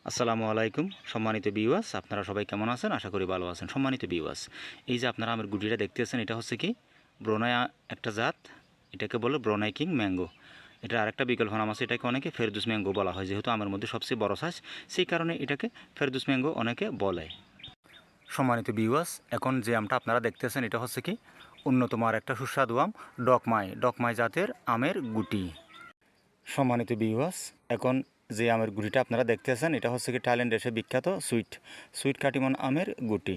আসসালামু আলাইকুম সম্মানিত ভিউয়ার্স, আপনারা সবাই কেমন আছেন? আশা করি ভালো আছেন। সম্মানিত ভিউয়ার্স, এই যে আপনারা আমের গুটিটা দেখতেছেন, এটা হচ্ছে কি ব্রোনাই একটা জাত। এটাকে বলে ব্রোনাই কিং ম্যাঙ্গো। এটা আরেকটা বিকল্প নাম আছে, এটাকে অনেকে ফেরদৌস ম্যাঙ্গো বলা হয়। যেহেতু আমের মধ্যে সবচেয়ে বড় সাইজ, সেই কারণে এটাকে ফেরদৌস ম্যাঙ্গো অনেকে বলে। সম্মানিত ভিউয়ার্স, এখন যে আমটা আপনারা দেখতেছেন, এটা হচ্ছে কি অন্যতম আর একটা সুস্বাদু আম, ডকমাই জাতের আমের গুটি। সম্মানিত ভিউয়ার্স, এখন যে আমের গুটিটা আপনারা দেখতেছেন, এটা হচ্ছে কি থাইল্যান্ড দেশে বিখ্যাত সুইট কাটিমন আমের গুটি।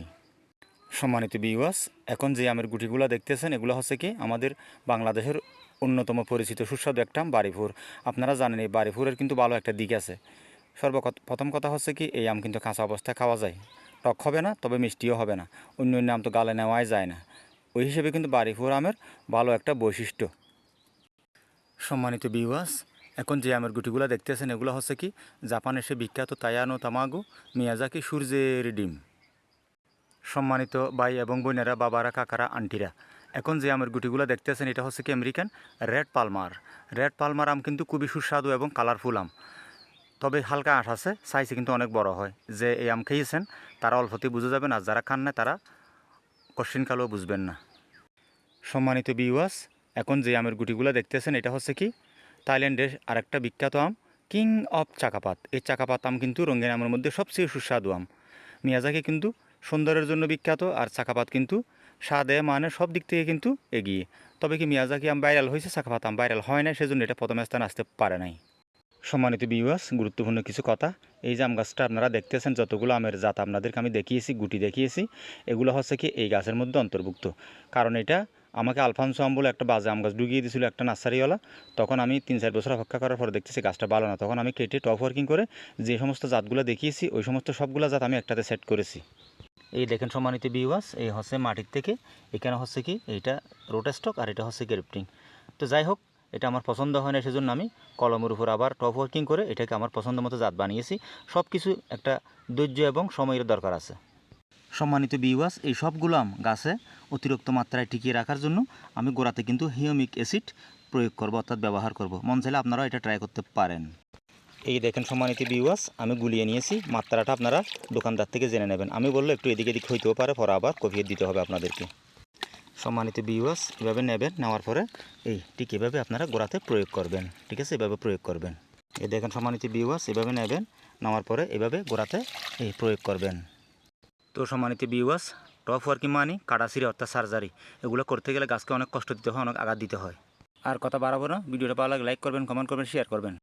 সম্মানিত ভিউয়ার্স, এখন যে আমের গুটিগুলো দেখতেছেন, এগুলো হচ্ছে কি আমাদের বাংলাদেশের অন্যতম পরিচিত সুস্বাদু একটা আম বাড়িফুর। আপনারা জানেন এই বাড়িফুরের কিন্তু ভালো একটা দিক আছে। প্রথম কথা হচ্ছে কি এই আম কিন্তু কাঁচা অবস্থায় খাওয়া যায়, টক হবে না, তবে মিষ্টিও হবে না। অন্য আম তো গালে নেওয়াই যায় না। ওই হিসেবে কিন্তু বাড়িফুর আমের ভালো একটা বৈশিষ্ট্য। সম্মানিত ভিউয়ার্স, এখন যে আমের গুটিগুলো দেখতেছেন, এগুলো হচ্ছে কি জাপানের সে বিখ্যাত তায়ানো তামাগো মিয়াজাকি সূর্যের ডিম। সম্মানিত ভাই এবং বোনেরা, বাবারা, কাকারা, আন্টিরা, এখন যে আমের গুটিগুলো দেখতেছেন, এটা হচ্ছে কি আমেরিকান রেড পালমার আম কিন্তু খুবই সুস্বাদু এবং কালারফুল আম, তবে হালকা আঁশ আছে, সাইজে কিন্তু অনেক বড় হয়। যে এই আম খেয়েছেন তারা অল্পতেই বুঝে যাবেন, আর যারা খান না তারা কশ্চিনকালেও বুঝবেন না। সম্মানিত ভিউয়ার্স, এখন যে আমের গুটিগুলো দেখতেছেন, এটা হচ্ছে কি থাইল্যান্ডের আরেকটা বিখ্যাত আম, কিং অফ চাকাপাত। এই চাকাপাত আম কিন্তু রঙিন আমের মধ্যে সবচেয়ে সুস্বাদু আম। মিয়াজাকি কিন্তু সৌন্দর্যের জন্য বিখ্যাত, আর চাকাপাত কিন্তু স্বাদে মানে সব দিক থেকে কিন্তু এগিয়ে। তবে কি মিয়াজাকি আম ভাইরাল হয়েছে, চাকাপাত আম ভাইরাল হয় না, সেজন্য এটা প্রথম স্থানে আসতে পারে নাই। সম্মানিত ভিউয়ার্স, গুরুত্বপূর্ণ কিছু কথা। এই যে আম গাছটা আপনারা দেখতেছেন, যতগুলো আমের জাত আপনাদেরকে আমি দেখিয়েছি, গুটি দেখিয়েছি, এগুলো হচ্ছে কি এই গাছের মধ্যে অন্তর্ভুক্ত। কারণ এটা আমাকে আলফানসো আম বলে একটা বাজে আম গাছ ঢুকিয়ে দিয়েছিল একটা নার্সারিওয়ালা। তখন আমি 3-4 বছর অপেক্ষা করার পর দেখতেছি গাছটা ভালো না, তখন আমি কেটে টপ ওয়ার্কিং করে যে সমস্ত জাতগুলো দেখিয়েছি, ওই সমস্ত সবগুলো জাত আমি একটাতে সেট করেছি। এই দেখেন সম্মানিত ভিউয়ার্স, এই হচ্ছে মাটির থেকে, এখানে হচ্ছে কি এইটা রোটাস্টক, আর এটা হচ্ছে গ্রেফটিং। তো যাই হোক, এটা আমার পছন্দ হয় না, সেজন্য আমি কলমের উপর আবার টপ ওয়ার্কিং করে এটাকে আমার পছন্দ মতো জাত বানিয়েছি। সব কিছু একটা ধৈর্য এবং সময়ের দরকার আছে। সম্মানিত ভিউয়ার্স, এই সবগুলো আম গাছে অতিরিক্ত মাত্রায় টিকিয়ে রাখার জন্য আমি গোড়াতে কিন্তু হিউমিক অ্যাসিড প্রয়োগ করব, অর্থাৎ ব্যবহার করব। মন চাইলে আপনারাও এটা ট্রাই করতে পারেন। এই দেখেন সম্মানিত ভিউয়ার্স, আমি গুলিয়ে নিয়েছি। মাত্রাটা আপনারা দোকানদার থেকে জেনে নেবেন। আমি বললে একটু এদিক এদিক হইতেও পারে, পরে আবার কফিয়ে দিতে হবে আপনাদেরকে। সম্মানিত ভিউয়ার্স, এভাবে নেবেন, নেওয়ার পরে এই ঠিক এভাবে আপনারা গোড়াতে প্রয়োগ করবেন। ঠিক আছে, এভাবে প্রয়োগ করবেন। এই দেখেন সম্মানিত ভিউয়ার্স, এভাবে নেবেন, নেওয়ার পরে এভাবে গোড়াতে এই প্রয়োগ করবেন। তো সম্মানিত ভিউয়ার্স, টপ ওয়ার্কিং মানে কাটাছিঁড়ে অর্থাৎ সার্জারি, এগুলো করতে গেলে গাছকে অনেক কষ্ট দিতে হয়, অনেক আঘাত দিতে হয়। আর কথা বাড়াবো না, ভিডিওটা ভালো লাগে লাইক করবেন, কমেন্ট করবেন, শেয়ার করবেন।